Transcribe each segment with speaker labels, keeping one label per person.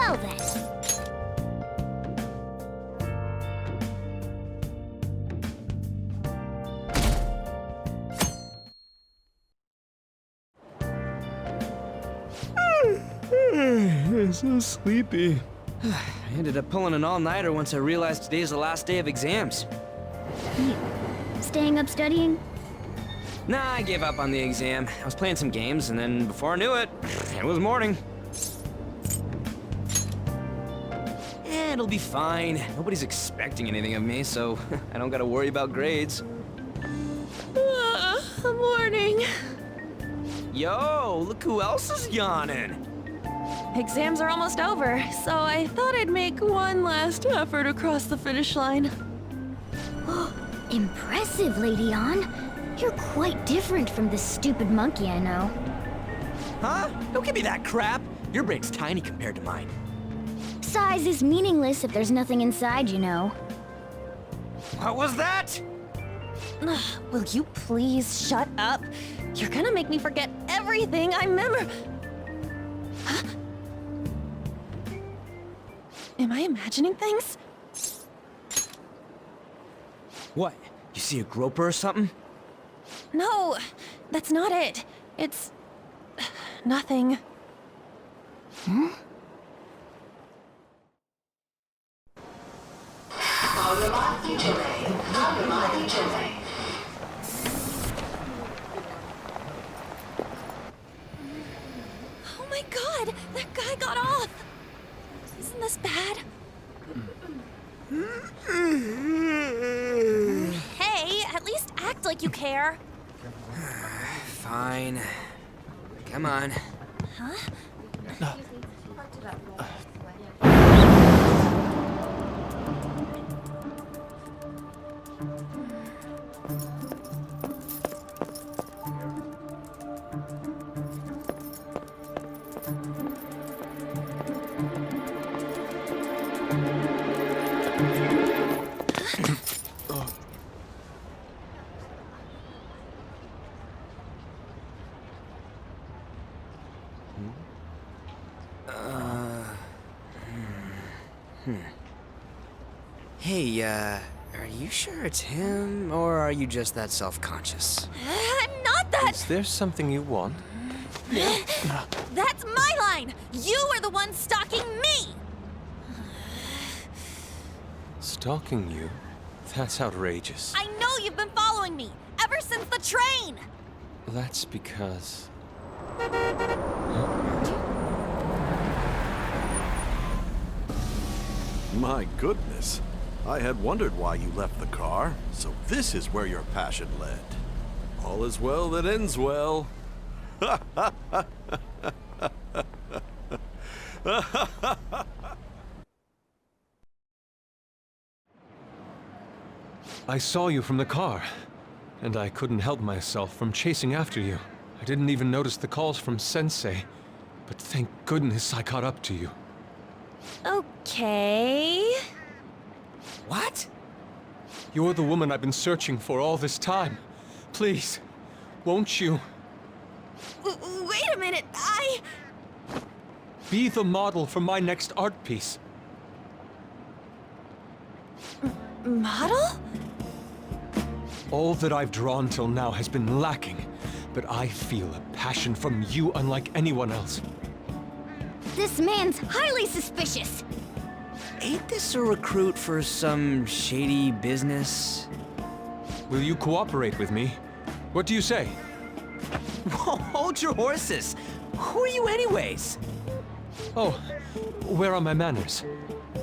Speaker 1: Well then.
Speaker 2: I'm so sleepy.
Speaker 3: I ended up pulling an all-nighter once I realized today's the last day of exams.
Speaker 1: You staying up studying?
Speaker 3: Nah, I gave up on the exam. I was playing some games, and then before I knew it, it was morning. It'll be fine. Nobody's expecting anything of me, so I don't gotta worry about grades.
Speaker 4: Morning.
Speaker 3: Yo, look who else is yawning.
Speaker 4: Exams are almost over, so I thought I'd make one last effort across the finish line.
Speaker 1: Impressive, Lady Ann. You're quite different from this stupid monkey I know.
Speaker 3: Huh? Don't give me that crap. Your brain's tiny compared to mine.
Speaker 1: Size is meaningless if there's nothing inside, you know.
Speaker 3: What was that?
Speaker 4: Will you please shut up? You're gonna make me forget everything I remember. Huh? Am I imagining things?
Speaker 3: What? You see a groper or something?
Speaker 4: No, that's not it. It's... nothing.
Speaker 1: Hmm?
Speaker 4: Oh my god, that guy got off! Isn't this bad? Hey, at least act like you care.
Speaker 3: Fine. Come on.
Speaker 4: Huh?
Speaker 3: Hey, are you sure it's him, or are you just that self-conscious?
Speaker 4: I'm not that...
Speaker 2: Is there something you want?
Speaker 4: That's my line! You are the one stalking me!
Speaker 2: Stalking you? That's outrageous.
Speaker 4: I know you've been following me, ever since the train!
Speaker 2: That's because...
Speaker 5: My goodness. I had wondered why you left the car, so this is where your passion led. All is well that ends well.
Speaker 2: I saw you from the car, and I couldn't help myself from chasing after you. I didn't even notice the calls from Sensei, but thank goodness I caught up to you.
Speaker 4: Okay...
Speaker 3: What?
Speaker 2: You're the woman I've been searching for all this time. Please, won't you?
Speaker 4: Wait a minute,
Speaker 2: Be the model for my next art piece.
Speaker 4: Model?
Speaker 2: All that I've drawn till now has been lacking, but I feel a passion from you unlike anyone else.
Speaker 1: This man's highly suspicious.
Speaker 3: Ain't this a recruit for some shady business?
Speaker 2: Will you cooperate with me? What do you say?
Speaker 3: Whoa, hold your horses! Who are you anyways?
Speaker 2: Oh, where are my manners?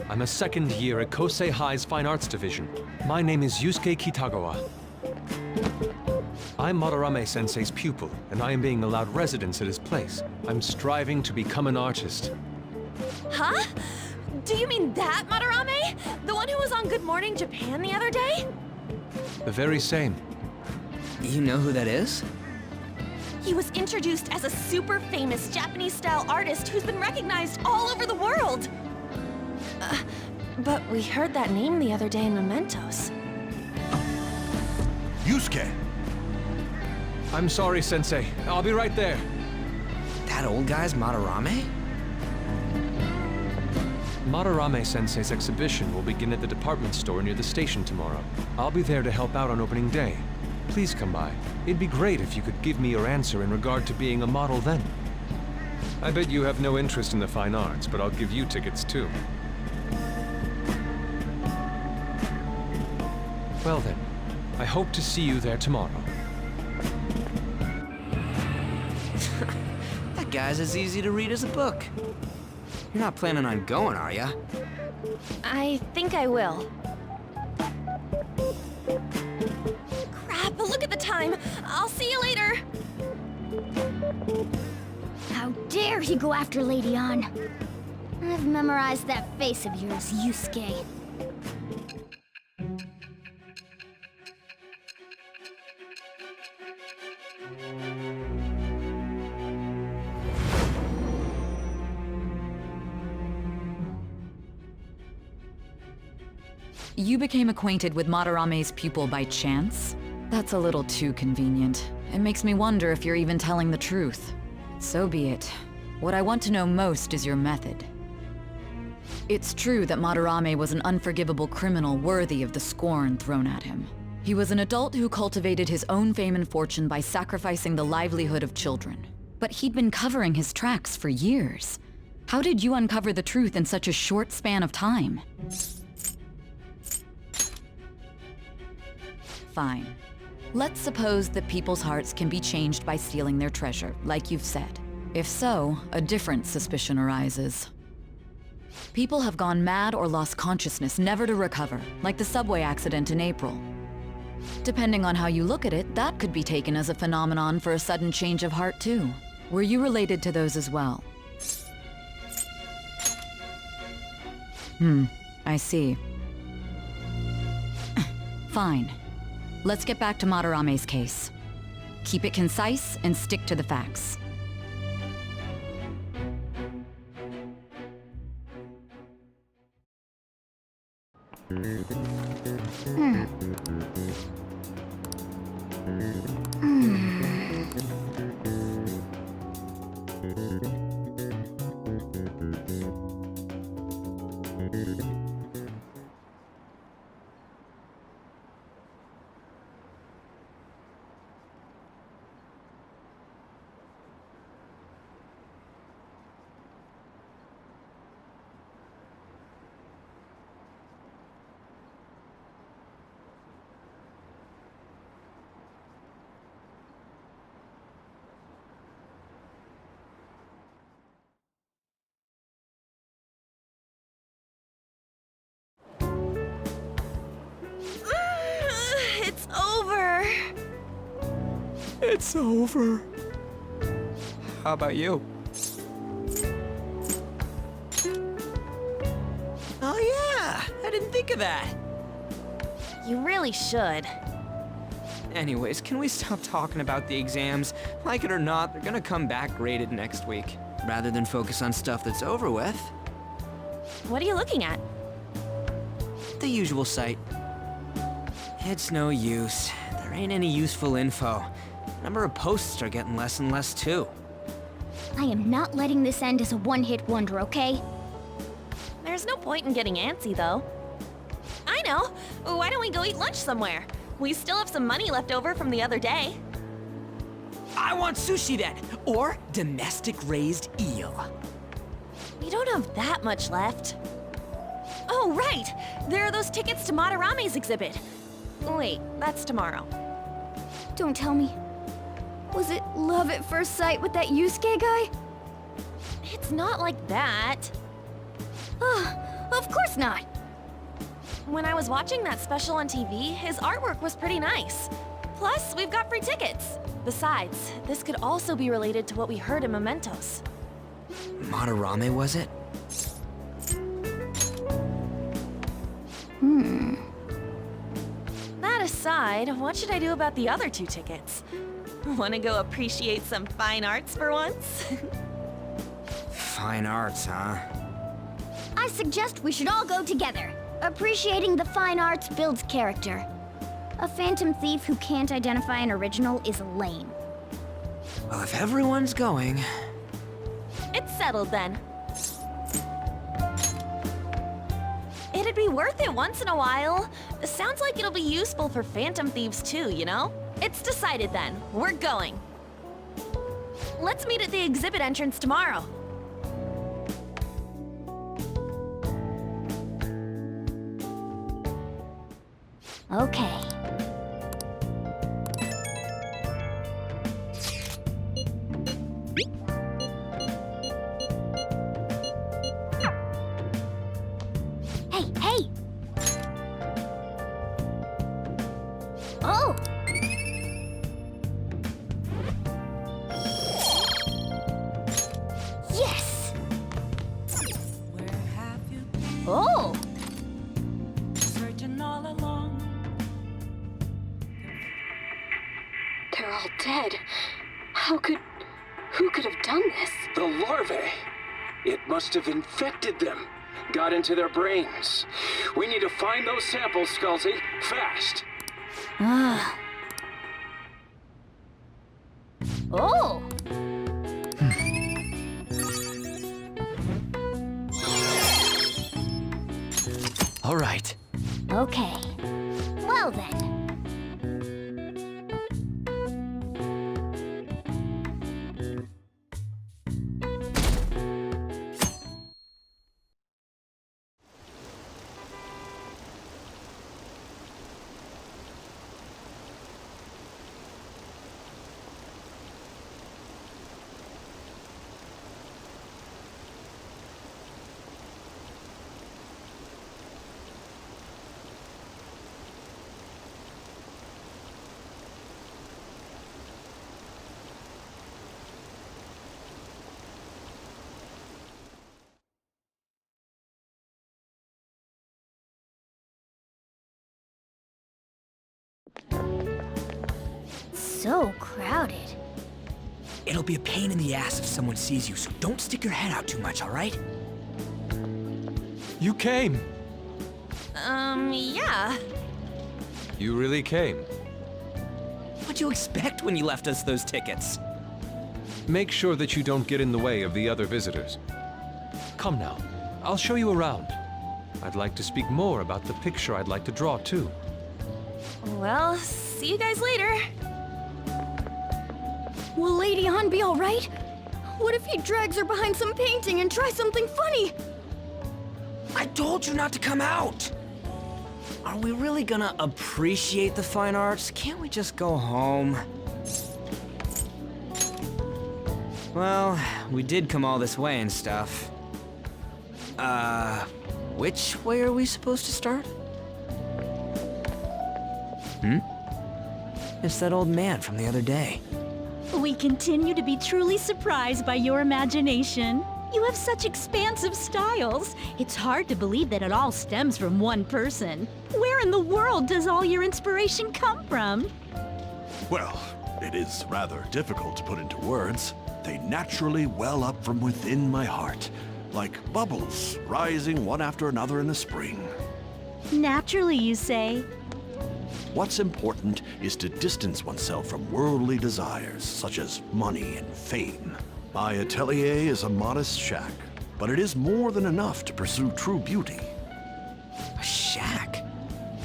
Speaker 2: I'm a second year at Kosei High's Fine Arts Division. My name is Yusuke Kitagawa. I'm Madarame Sensei's pupil, and I am being allowed residence at his place. I'm striving to become an artist.
Speaker 4: Huh? Do you mean that Madarame? The one who was on Good Morning Japan the other day?
Speaker 2: The very same.
Speaker 3: You know who that is?
Speaker 4: He was introduced as a super famous Japanese-style artist who's been recognized all over the world. But we heard that name the other day in Mementos.
Speaker 5: Yusuke!
Speaker 2: I'm sorry, Sensei. I'll be right there.
Speaker 3: That old guy's Madarame?
Speaker 2: Madarame-sensei's exhibition will begin at the department store near the station tomorrow. I'll be there to help out on opening day. Please come by. It'd be great if you could give me your answer in regard to being a model then. I bet you have no interest in the fine arts, but I'll give you tickets too. Well then, I hope to see you there tomorrow.
Speaker 3: That guy's as easy to read as a book. You're not planning on going, are ya?
Speaker 4: I think I will. Crap, look at the time. I'll see you later.
Speaker 1: How dare he go after Lady Ann? I've memorized that face of yours, Yusuke.
Speaker 6: You became acquainted with Madarame's pupil by chance? That's a little too convenient. It makes me wonder if you're even telling the truth. So be it. What I want to know most is your method. It's true that Madarame was an unforgivable criminal worthy of the scorn thrown at him. He was an adult who cultivated his own fame and fortune by sacrificing the livelihood of children. But he'd been covering his tracks for years. How did you uncover the truth in such a short span of time? Fine. Let's suppose that people's hearts can be changed by stealing their treasure, like you've said. If so, a different suspicion arises. People have gone mad or lost consciousness, never to recover, like the subway accident in April. Depending on how you look at it, that could be taken as a phenomenon for a sudden change of heart too. Were you related to those as well? I see. Fine. Let's get back to Madarame's case. Keep it concise and stick to the facts.
Speaker 4: It's over.
Speaker 3: It's over. How about you? Oh yeah, I didn't think of that.
Speaker 4: You really should.
Speaker 3: Anyways, can we stop talking about the exams? Like it or not, they're gonna come back graded next week. Rather than focus on stuff that's over with.
Speaker 4: What are you looking at?
Speaker 3: The usual site. It's no use. There ain't any useful info. Number of posts are getting less and less too.
Speaker 1: I am not letting this end as a one-hit wonder, okay?
Speaker 4: There's no point in getting antsy, though. I know! Why don't we go eat lunch somewhere? We still have some money left over from the other day.
Speaker 3: I want sushi then! Or domestic-raised eel.
Speaker 4: We don't have that much left. Oh, right! There are those tickets to Madarame's exhibit. Wait, that's tomorrow.
Speaker 1: Don't tell me. Was it love at first sight with that Yusuke guy?
Speaker 4: It's not like that.
Speaker 1: Of course not.
Speaker 4: When I was watching that special on TV, his artwork was pretty nice. Plus, we've got free tickets. Besides, this could also be related to what we heard in Mementos.
Speaker 3: Madarame, was it?
Speaker 4: That aside, what should I do about the other 2 tickets? Wanna go appreciate some fine arts for once?
Speaker 3: Fine arts, huh?
Speaker 1: I suggest we should all go together. Appreciating the fine arts builds character. A phantom thief who can't identify an original is lame.
Speaker 3: Well, if everyone's going...
Speaker 4: It's settled then. It'd be worth it once in a while. Sounds like it'll be useful for phantom thieves too, you know? It's decided then. We're going. Let's meet at the exhibit entrance tomorrow.
Speaker 1: Okay. Hey, hey! Oh! Yes! Oh!
Speaker 7: Searching all along.
Speaker 8: They're all dead. Who could have done this?
Speaker 9: The larvae. It must have infected them. Got into their brains. We need to find those samples, Skullsy. Fast.
Speaker 1: Ah. Oh!
Speaker 3: All right.
Speaker 1: Okay. Well then. So crowded.
Speaker 3: It'll be a pain in the ass if someone sees you, so don't stick your head out too much, all right?
Speaker 2: You came!
Speaker 4: Yeah.
Speaker 2: You really came.
Speaker 3: What'd you expect when you left us those tickets?
Speaker 2: Make sure that you don't get in the way of the other visitors. Come now, I'll show you around. I'd like to speak more about the picture I'd like to draw, too.
Speaker 4: Well, see you guys later.
Speaker 1: Will Lady Han be alright? What if he drags her behind some painting and tries something funny?
Speaker 3: I told you not to come out! Are we really gonna appreciate the fine arts? Can't we just go home? Well, we did come all this way and stuff. Which way are we supposed to start? It's that old man from the other day.
Speaker 10: We continue to be truly surprised by your imagination. You have such expansive styles. It's hard to believe that it all stems from one person. Where in the world does all your inspiration come from?
Speaker 5: Well, it is rather difficult to put into words. They naturally well up from within my heart, like bubbles rising one after another in the spring.
Speaker 10: Naturally, you say?
Speaker 5: What's important is to distance oneself from worldly desires, such as money and fame. My atelier is a modest shack, but it is more than enough to pursue true beauty.
Speaker 3: A shack?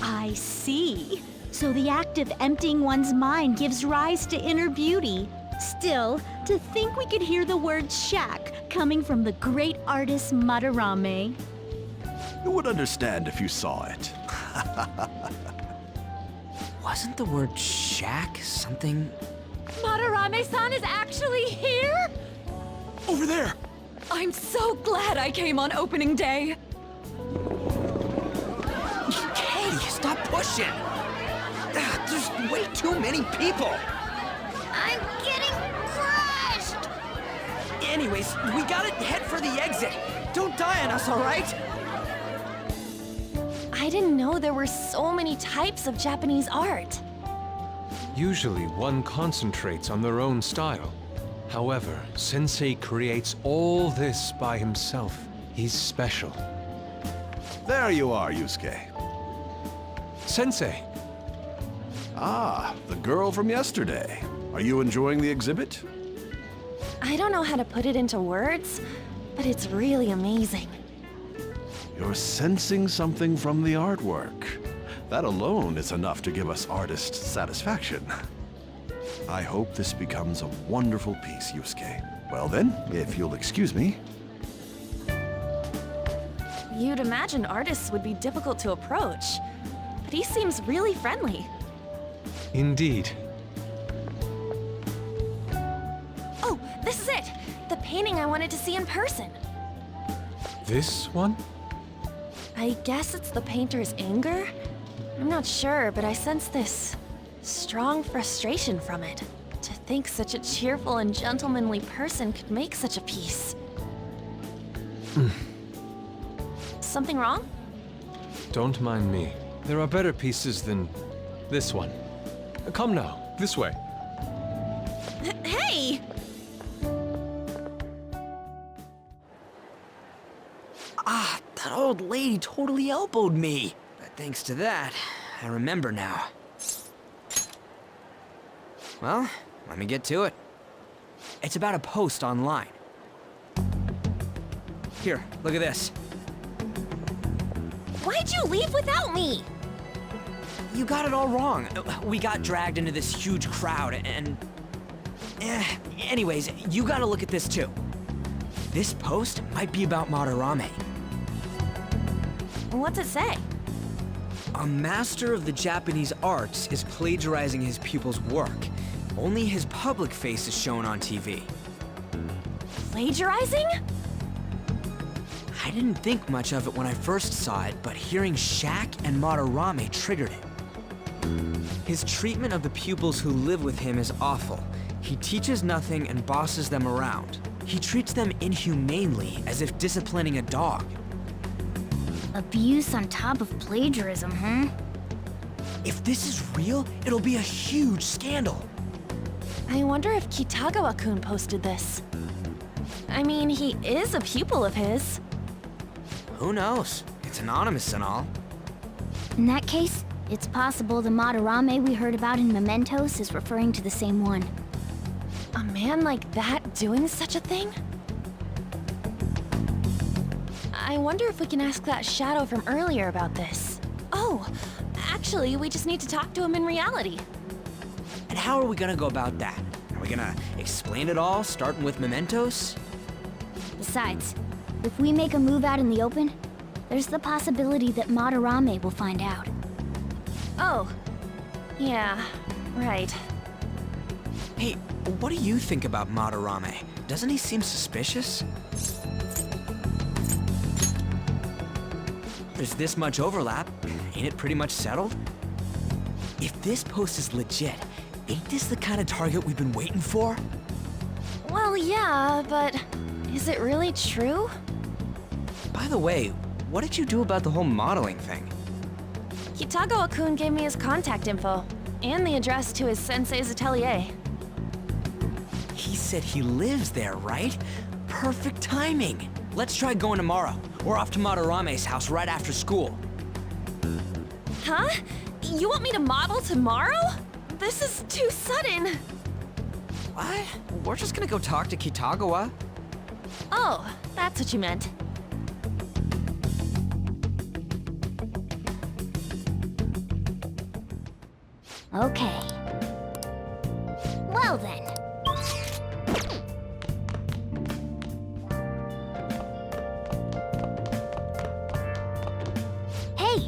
Speaker 10: I see. So the act of emptying one's mind gives rise to inner beauty. Still, to think we could hear the word shack coming from the great artist Madarame.
Speaker 5: You would understand if you saw it.
Speaker 3: Wasn't the word shack something?
Speaker 6: Madarame-san is actually here?
Speaker 3: Over there!
Speaker 6: I'm so glad I came on opening day.
Speaker 3: Katie, stop pushing! There's way too many people!
Speaker 1: I'm getting crushed!
Speaker 3: Anyways, we gotta head for the exit. Don't die on us, all right?
Speaker 4: I didn't know there were so many types of Japanese art.
Speaker 2: Usually one concentrates on their own style. However, Sensei creates all this by himself. He's special.
Speaker 5: There you are, Yusuke.
Speaker 2: Sensei!
Speaker 5: Ah, the girl from yesterday. Are you enjoying the exhibit?
Speaker 4: I don't know how to put it into words, but it's really amazing.
Speaker 5: You're sensing something from the artwork. That alone is enough to give us artist satisfaction. I hope this becomes a wonderful piece, Yusuke. Well then, if you'll excuse me.
Speaker 4: You'd imagine artists would be difficult to approach, but he seems really friendly.
Speaker 2: Indeed.
Speaker 4: Oh, this is it! The painting I wanted to see in person.
Speaker 2: This one?
Speaker 4: I guess it's the painter's anger? I'm not sure, but I sense this strong frustration from it. To think such a cheerful and gentlemanly person could make such a piece. Something wrong?
Speaker 2: Don't mind me. There are better pieces than this one. Come now, this way.
Speaker 4: Hey!
Speaker 3: Ah, that old lady totally elbowed me. But thanks to that, I remember now. Well, let me get to it. It's about a post online. Here, look at this.
Speaker 4: Why'd you leave without me?
Speaker 3: You got it all wrong. We got dragged into this huge crowd and... Anyways, you gotta look at this too. This post might be about Madarame.
Speaker 4: What's it say?
Speaker 3: A master of the Japanese arts is plagiarizing his pupil's work. Only his public face is shown on TV.
Speaker 4: Plagiarizing?
Speaker 3: I didn't think much of it when I first saw it, but hearing Shaq and Madarame triggered it. His treatment of the pupils who live with him is awful. He teaches nothing and bosses them around. He treats them inhumanely, as if disciplining a dog.
Speaker 1: Abuse on top of plagiarism, huh?
Speaker 3: If this is real, it'll be a huge scandal.
Speaker 4: I wonder if Kitagawa-kun posted this. I mean, he is a pupil of his.
Speaker 3: Who knows? It's anonymous and all.
Speaker 1: In that case, it's possible the Madarame we heard about in Mementos is referring to the same one.
Speaker 4: A man like that doing such a thing? I wonder if we can ask that shadow from earlier about this. Oh, actually, we just need to talk to him in reality.
Speaker 3: And how are we gonna go about that? Are we gonna explain it all, starting with Mementos?
Speaker 1: Besides, if we make a move out in the open, there's the possibility that Madarame will find out.
Speaker 4: Oh, yeah, right.
Speaker 3: Hey, what do you think about Madarame? Doesn't he seem suspicious? There's this much overlap. Ain't it pretty much settled? If this post is legit, ain't this the kind of target we've been waiting for?
Speaker 4: Well, yeah, but is it really true?
Speaker 3: By the way, what did you do about the whole modeling thing?
Speaker 4: Kitagawa-kun gave me his contact info, and the address to his sensei's atelier.
Speaker 3: He said he lives there, right? Perfect timing. Let's try going tomorrow. We're off to Madarame's house right after school.
Speaker 4: Huh? You want me to model tomorrow? This is too sudden.
Speaker 3: What? We're just gonna go talk to Kitagawa.
Speaker 4: Oh, that's what you meant.
Speaker 1: Okay. Well then. Hey!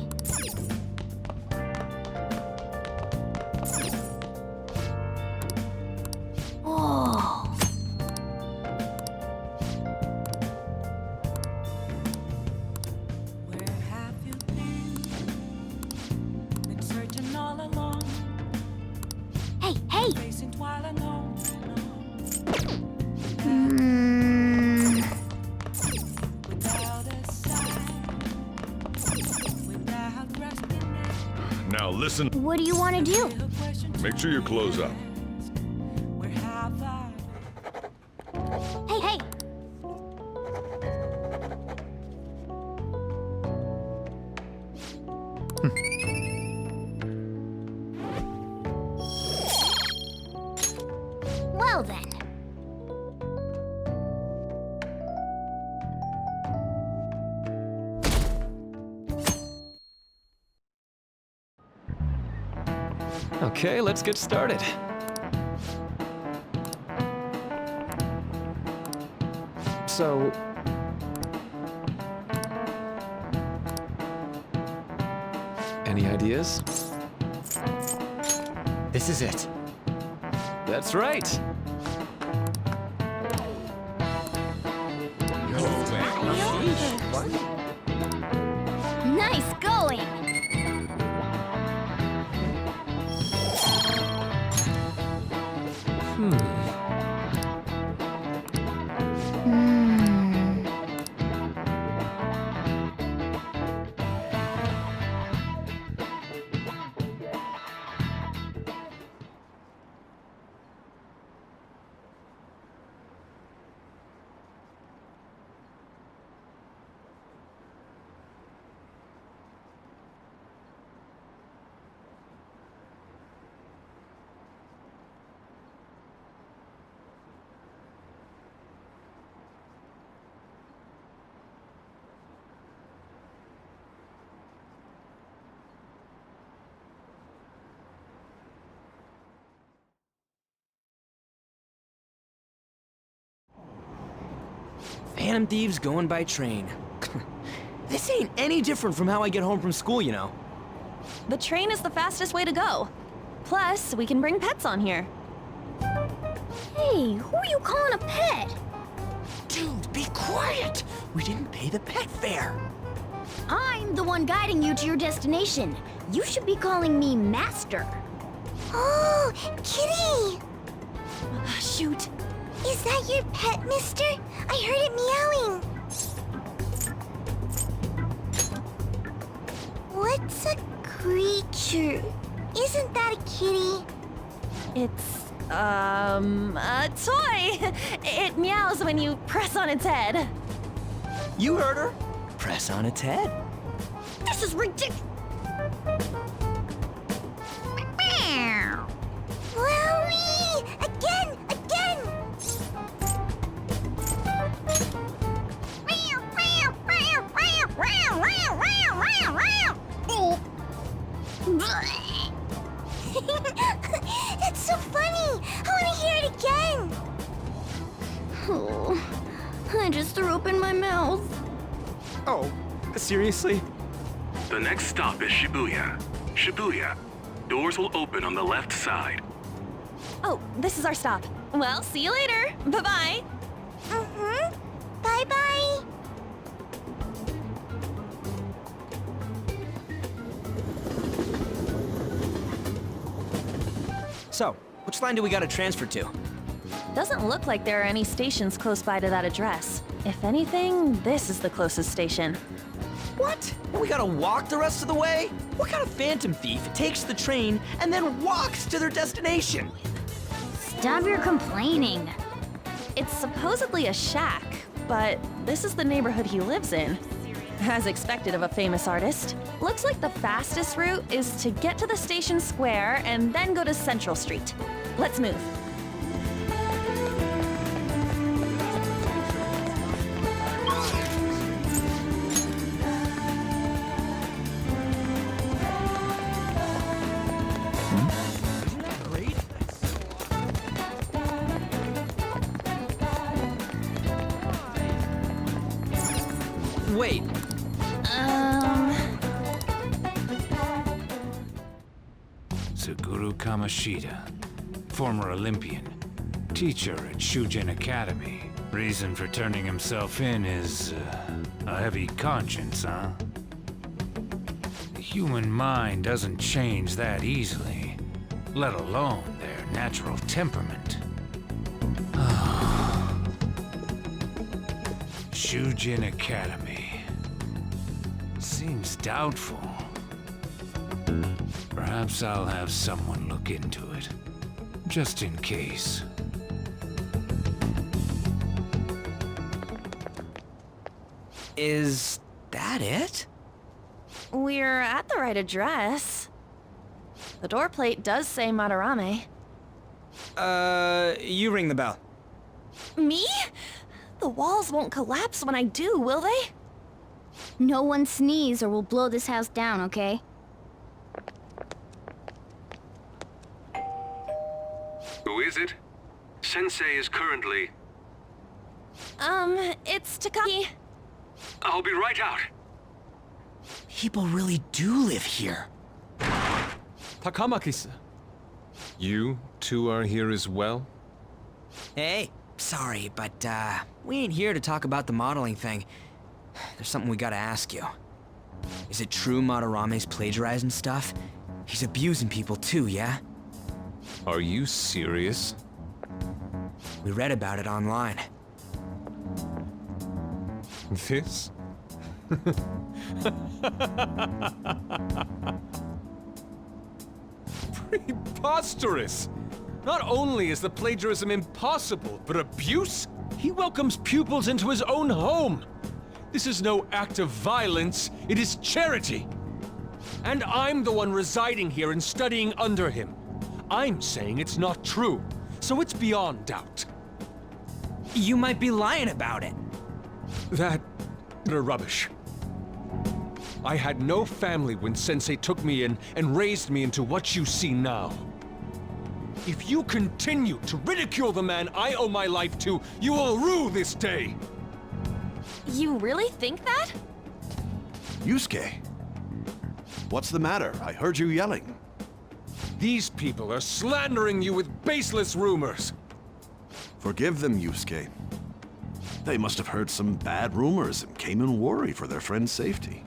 Speaker 1: Whoa.
Speaker 7: Where have you been? Been searching all along,
Speaker 1: Hey, hey!
Speaker 7: facing while alone. Without a sign, without resting.
Speaker 11: Now listen,
Speaker 1: What do you want to do?
Speaker 11: make sure you close up.
Speaker 7: Where have I?
Speaker 1: Hey, hey! Well then.
Speaker 2: Okay, let's get started. So... any ideas?
Speaker 3: This is it.
Speaker 2: That's right.
Speaker 1: Nice going!
Speaker 3: Phantom thieves going by train. This ain't any different from how I get home from school, you know.
Speaker 4: The train is the fastest way to go. Plus, we can bring pets on here.
Speaker 1: Hey, who are you calling a pet?
Speaker 3: Dude, be quiet! We didn't pay the pet fare.
Speaker 1: I'm the one guiding you to your destination. You should be calling me Master.
Speaker 12: Oh, Kitty!
Speaker 4: Shoot.
Speaker 12: Is that your pet, mister? I heard it meowing. What's a creature? Isn't that a kitty?
Speaker 4: It's, a toy. It meows when you press on its head.
Speaker 3: You heard her. Press on its head.
Speaker 1: This is ridiculous.
Speaker 12: Wowie! Again! That's so funny! I want to hear it again!
Speaker 1: Oh, I just threw up in my mouth.
Speaker 3: Oh, seriously?
Speaker 13: The next stop is Shibuya. Shibuya. Doors will open on the left side.
Speaker 4: Oh, this is our stop. Well, see you later. Bye-bye.
Speaker 12: Mm-hmm. Bye-bye.
Speaker 3: So, which line do we gotta transfer to?
Speaker 4: Doesn't look like there are any stations close by to that address. If anything, this is the closest station.
Speaker 3: What? We gotta walk the rest of the way? What kind of phantom thief takes the train and then walks to their destination?
Speaker 1: Stop your complaining.
Speaker 4: It's supposedly a shack, but this is the neighborhood he lives in. As expected of a famous artist. Looks like the fastest route is to get to the station square and then go to Central Street. Let's move.
Speaker 3: Wait.
Speaker 14: Suguru Kamoshida, former Olympian, teacher at Shujin Academy. Reason for turning himself in is a heavy conscience, huh? The human mind doesn't change that easily, let alone their natural temperament. Shujin Academy. Seems doubtful. Perhaps I'll have someone look into it, just in case.
Speaker 3: Is that it?
Speaker 4: We're at the right address. The door plate does say Madarame.
Speaker 3: You ring the bell.
Speaker 4: Me? The walls won't collapse when I do, will they?
Speaker 1: No one sneeze or we'll blow this house down, okay?
Speaker 13: Who is it? Sensei is currently...
Speaker 4: It's Takagi.
Speaker 13: I'll be right out.
Speaker 3: People really do live here.
Speaker 2: Takamaki-san. You two are here as well?
Speaker 3: Hey, sorry, but, we ain't here to talk about the modeling thing. There's something we gotta ask you. Is it true Madarame's plagiarizing stuff? He's abusing people too, yeah?
Speaker 2: Are you serious?
Speaker 3: We read about it online.
Speaker 2: This? Preposterous! Not only is the plagiarism impossible, but abuse? He welcomes pupils into his own home! This is no act of violence, it is charity! And I'm the one residing here and studying under him. I'm saying it's not true, so it's beyond doubt.
Speaker 3: You might be lying about it.
Speaker 2: They're rubbish. I had no family when Sensei took me in and raised me into what you see now. If you continue to ridicule the man I owe my life to, you will rue this day!
Speaker 4: You really think that?
Speaker 5: Yusuke, what's the matter? I heard you yelling.
Speaker 2: These people are slandering you with baseless rumors.
Speaker 5: Forgive them, Yusuke. They must have heard some bad rumors and came in worried for their friend's safety.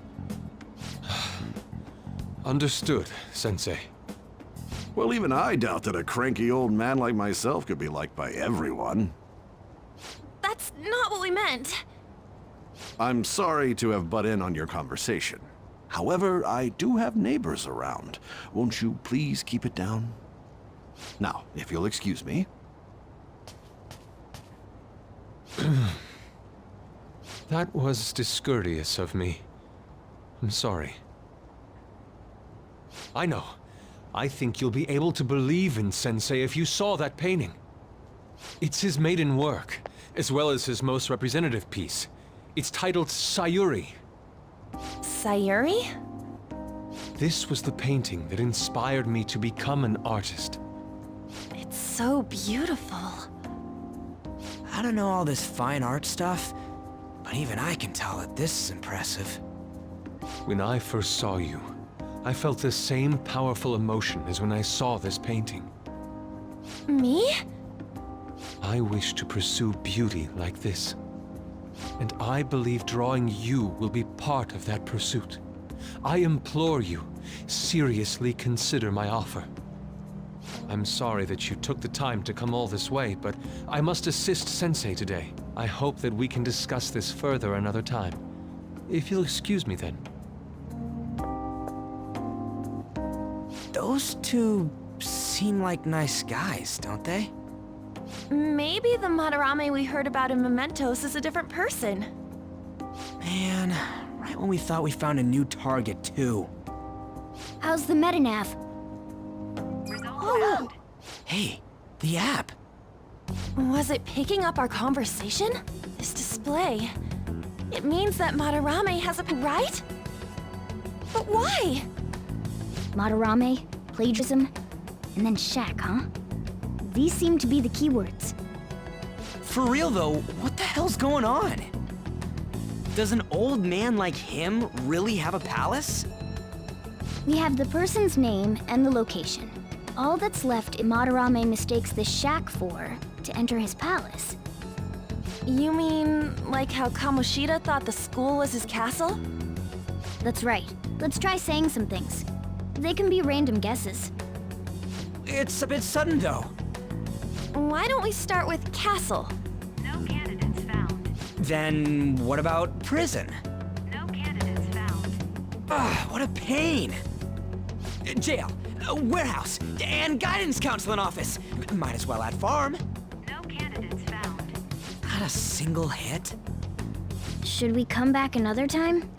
Speaker 2: Understood, Sensei.
Speaker 5: Well, even I doubt that a cranky old man like myself could be liked by everyone.
Speaker 4: That's not what we meant.
Speaker 5: I'm sorry to have butt in on your conversation. However, I do have neighbors around. Won't you please keep it down? Now, if you'll excuse me.
Speaker 2: That was discourteous of me. I'm sorry. I know. I think you'll be able to believe in Sensei if you saw that painting. It's his maiden work, as well as his most representative piece. It's titled Sayuri.
Speaker 4: Sayuri?
Speaker 2: This was the painting that inspired me to become an artist.
Speaker 4: It's so beautiful.
Speaker 3: I don't know all this fine art stuff, but even I can tell that this is impressive.
Speaker 2: When I first saw you, I felt the same powerful emotion as when I saw this painting.
Speaker 4: Me?
Speaker 2: I wish to pursue beauty like this. And I believe drawing you will be part of that pursuit. I implore you, seriously consider my offer. I'm sorry that you took the time to come all this way, but I must assist Sensei today. I hope that we can discuss this further another time. If you'll excuse me then.
Speaker 3: Those two seem like nice guys, don't they?
Speaker 4: Maybe the Madarame we heard about in Mementos is a different person.
Speaker 3: Man, right when we thought we found a new target, too.
Speaker 1: How's the Metanav?
Speaker 4: Oh!
Speaker 3: Hey, the app.
Speaker 4: Was it picking up our conversation? This display. It means that Madarame has a right? But why?
Speaker 1: Madarame, plagiarism, and then shack, huh? These seem to be the keywords.
Speaker 3: For real though, what the hell's going on? Does an old man like him really have a palace?
Speaker 1: We have the person's name and the location. All that's left Madarame mistakes this shack for to enter his palace.
Speaker 4: You mean like how Kamoshida thought the school was his castle?
Speaker 1: That's right. Let's try saying some things. They can be random guesses.
Speaker 3: It's a bit sudden though.
Speaker 4: Why don't we start with castle?
Speaker 15: No candidates found.
Speaker 3: Then what about prison?
Speaker 15: No candidates found.
Speaker 3: Ah, what a pain. Jail, warehouse, and guidance counseling office. Might as well add farm.
Speaker 15: No candidates found.
Speaker 3: Not a single hit.
Speaker 1: Should we come back another time?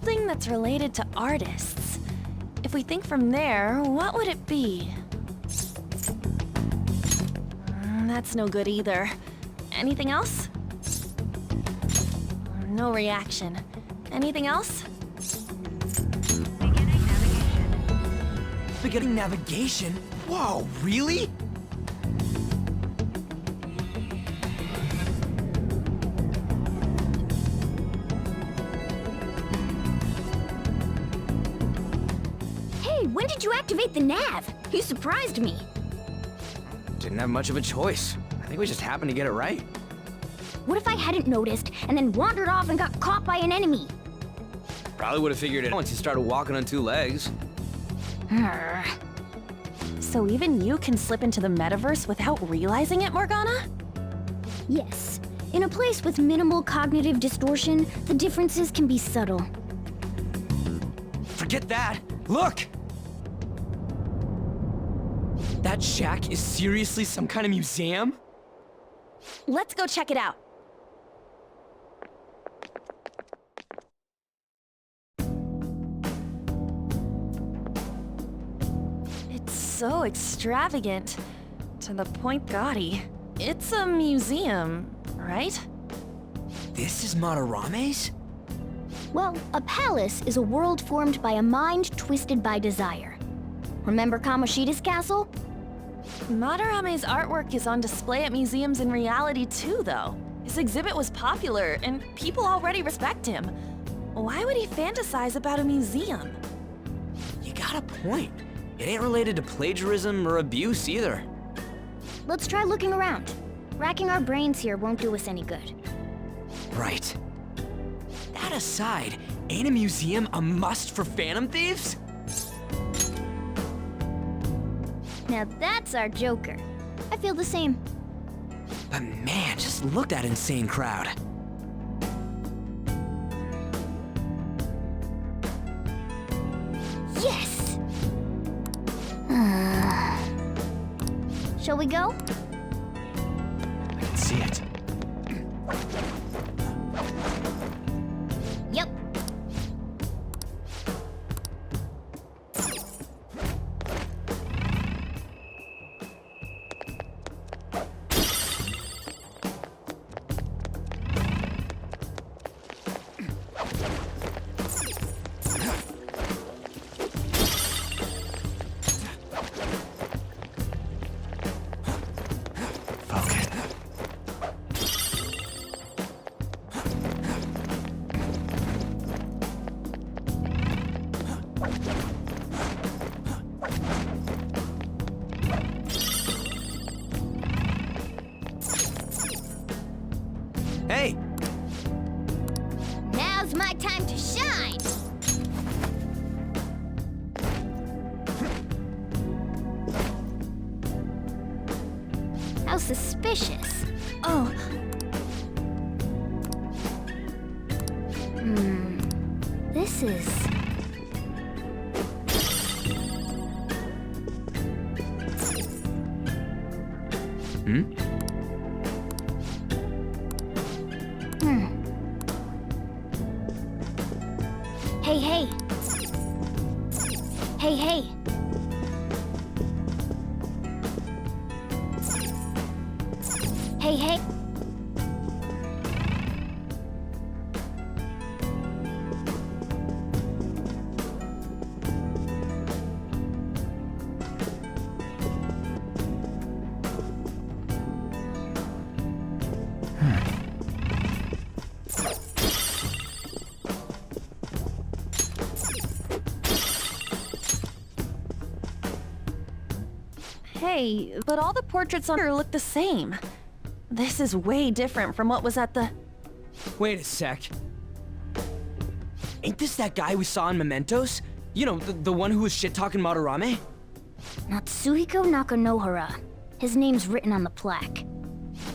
Speaker 4: Thing that's related to artists. If we think from there, what would it be? That's no good either. Anything else? No reaction. Anything else?
Speaker 15: Beginning navigation.
Speaker 3: Beginning navigation? Whoa, really?
Speaker 1: Hey, when did you activate the nav? You surprised me.
Speaker 3: Didn't have much of a choice. I think we just happened to get it right.
Speaker 1: What if I hadn't noticed and then wandered off and got caught by an enemy?
Speaker 3: Probably would have figured it out once you started walking on two legs.
Speaker 4: So even you can slip into the metaverse without realizing it, Morgana?
Speaker 1: Yes. In a place with minimal cognitive distortion, the differences can be subtle.
Speaker 3: Forget that! Look! That shack is seriously some kind of museum?
Speaker 4: Let's go check it out. It's so extravagant. To the point gaudy. It's a museum, right?
Speaker 3: This is Madarame's?
Speaker 1: Well, a palace is a world formed by a mind twisted by desire. Remember Kamoshida's castle?
Speaker 4: Madarame's artwork is on display at museums in reality too, though. His exhibit was popular, and people already respect him. Why would he fantasize about a museum?
Speaker 3: You got a point. It ain't related to plagiarism or abuse either.
Speaker 1: Let's try looking around. Racking our brains here won't do us any good.
Speaker 3: Right. That aside, ain't a museum a must for Phantom Thieves?
Speaker 1: Now that's our Joker. I feel the same.
Speaker 3: But man, just look at that insane crowd.
Speaker 1: Yes! Shall we go?
Speaker 3: I can see it.
Speaker 1: Yep.
Speaker 3: Hey!
Speaker 1: Now's my time to shine! How suspicious.
Speaker 4: Oh,
Speaker 1: This is... Hey, hey. Hey, hey. Hey, hey.
Speaker 4: hey, but all the portraits on her look the same. This is way different from what was at the...
Speaker 3: Wait a sec. Ain't this that guy we saw in Mementos? You know, the one who was shit-talking Madarame?
Speaker 1: Natsuhiko Nakanohara. His name's written on the plaque.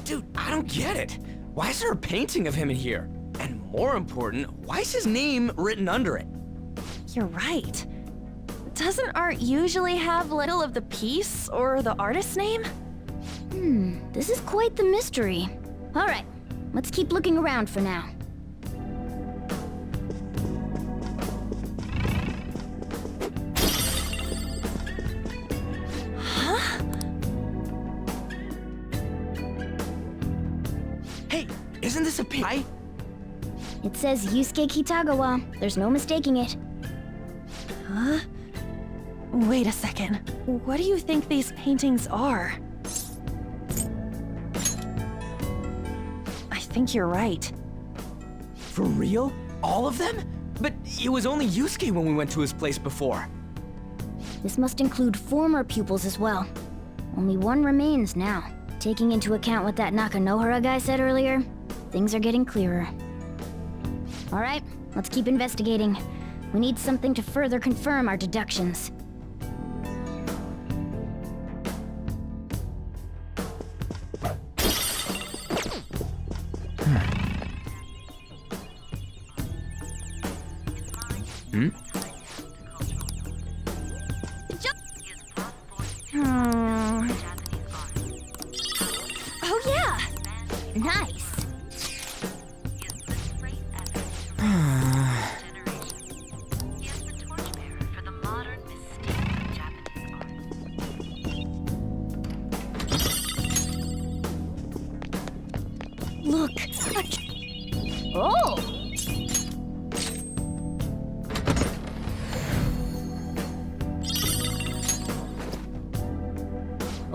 Speaker 3: Dude, I don't get it. Why is there a painting of him in here? And more important, why is his name written under it?
Speaker 4: You're right. Doesn't art usually have little of the piece or the artist's name?
Speaker 1: This is quite the mystery. All right, let's keep looking around for now.
Speaker 4: Huh?
Speaker 3: Hey, isn't this a pie?
Speaker 1: It says Yusuke Kitagawa. There's no mistaking it.
Speaker 4: Huh? Wait a second. What do you think these paintings are? I think you're right.
Speaker 3: For real? All of them? But it was only Yusuke when we went to his place before.
Speaker 1: This must include former pupils as well. Only one remains now. Taking into account what that Nakanohara guy said earlier, things are getting clearer. Alright, let's keep investigating. We need something to further confirm our deductions. Oh yeah! Nice! Look! Oh!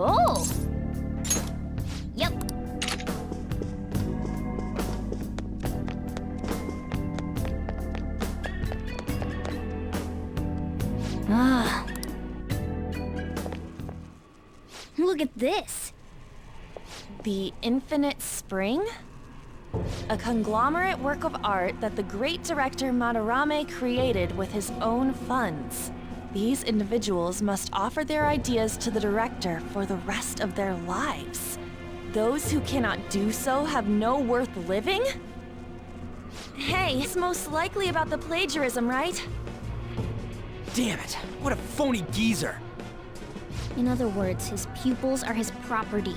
Speaker 1: Oh! Yep. Ah. Look at this.
Speaker 4: The Infinite Spring? A conglomerate work of art that the great director Madarame created with his own funds. These individuals must offer their ideas to the director for the rest of their lives. Those who cannot do so have no worth living? Hey, it's most likely about the plagiarism, right?
Speaker 3: Damn it, what a phony geezer.
Speaker 1: In other words, his pupils are his property.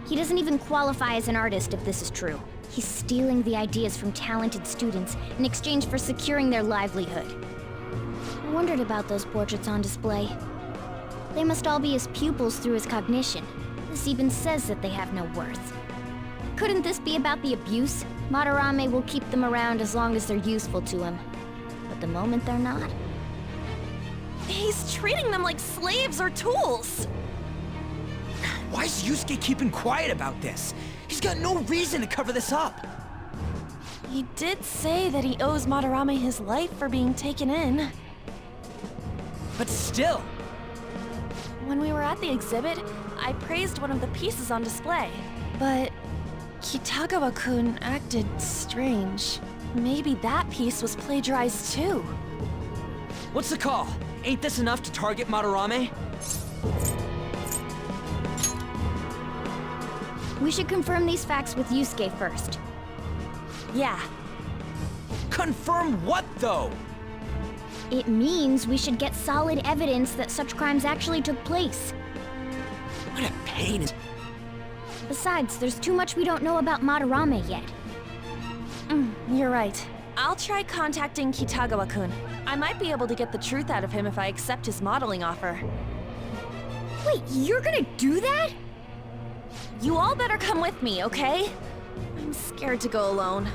Speaker 1: He doesn't even qualify as an artist if this is true. He's stealing the ideas from talented students in exchange for securing their livelihood. I wondered about those portraits on display. They must all be his pupils through his cognition. This even says that they have no worth. Couldn't this be about the abuse? Madarame will keep them around as long as they're useful to him. But the moment they're not...
Speaker 4: He's treating them like slaves or tools!
Speaker 3: Why is Yusuke keeping quiet about this? He's got no reason to cover this up.
Speaker 4: He did say that he owes Madarame his life for being taken in.
Speaker 3: But still...
Speaker 4: When we were at the exhibit, I praised one of the pieces on display. But Kitagawa-kun acted strange. Maybe that piece was plagiarized too.
Speaker 3: What's the call? Ain't this enough to target Madarame?
Speaker 1: We should confirm these facts with Yusuke first.
Speaker 4: Yeah.
Speaker 3: Confirm what, though?
Speaker 1: It means we should get solid evidence that such crimes actually took place.
Speaker 3: What a pain.
Speaker 1: Besides, there's too much we don't know about Madarame yet.
Speaker 4: You're right. I'll try contacting Kitagawa-kun. I might be able to get the truth out of him if I accept his modeling offer.
Speaker 1: Wait, you're gonna do that?
Speaker 4: You all better come with me, okay? I'm scared to go alone.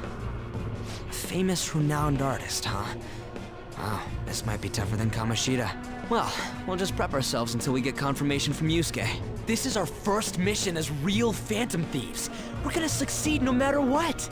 Speaker 3: Famous, renowned artist, huh? Wow, this might be tougher than Kamoshida. Well, we'll just prep ourselves until we get confirmation from Yusuke. This is our first mission as real Phantom Thieves. We're gonna succeed no matter what.